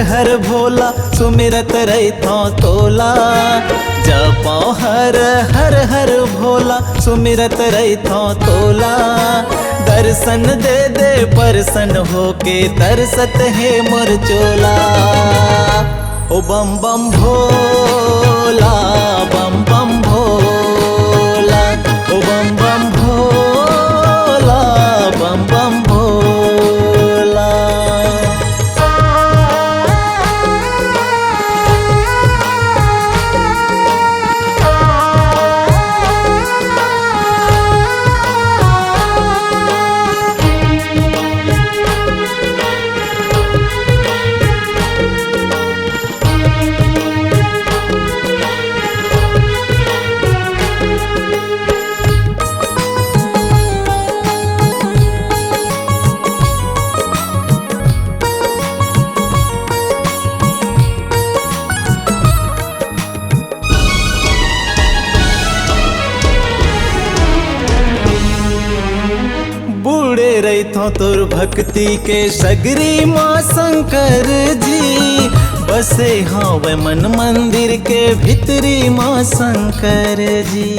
हर भोला सुमिरत रही थो तोला। जपो हर हर भोला सुमिरत रही थो तोला। दर्शन दे दे परसन होके तरसत है मोर चोला। ओ बम बम भोला बम बम भोला। ओ बम बम भोला बम बम भोला। बूढ़े रही थो तुर भक्ति के सगरी माँ शंकर जी। बसे हाँ वे मन मंदिर के भीतरी माँ शंकर जी।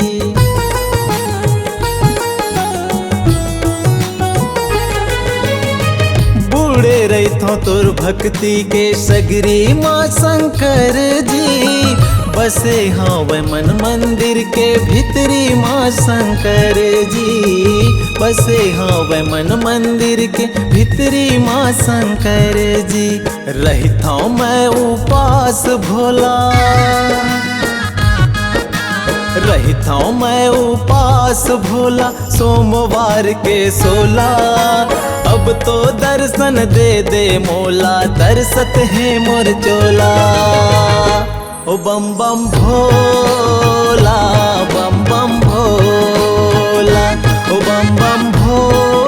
बूढ़े रही थो तुर भक्ति के सगरी माँ शंकर जी। बसे हाँ वे मन मंदिर के भीतरी माँ शंकर जी। बसे हाँ वे मन मंदिर के भीतरी माँ शंकर जी। रही था मैं उपास भोला। रही था मैं उपास भोला सोमवार के 16। अब तो दर्शन दे दे मोला तरसत है मोर चोला। ओ बम बम भोला बम बम भोला। ओ बम बम भोला।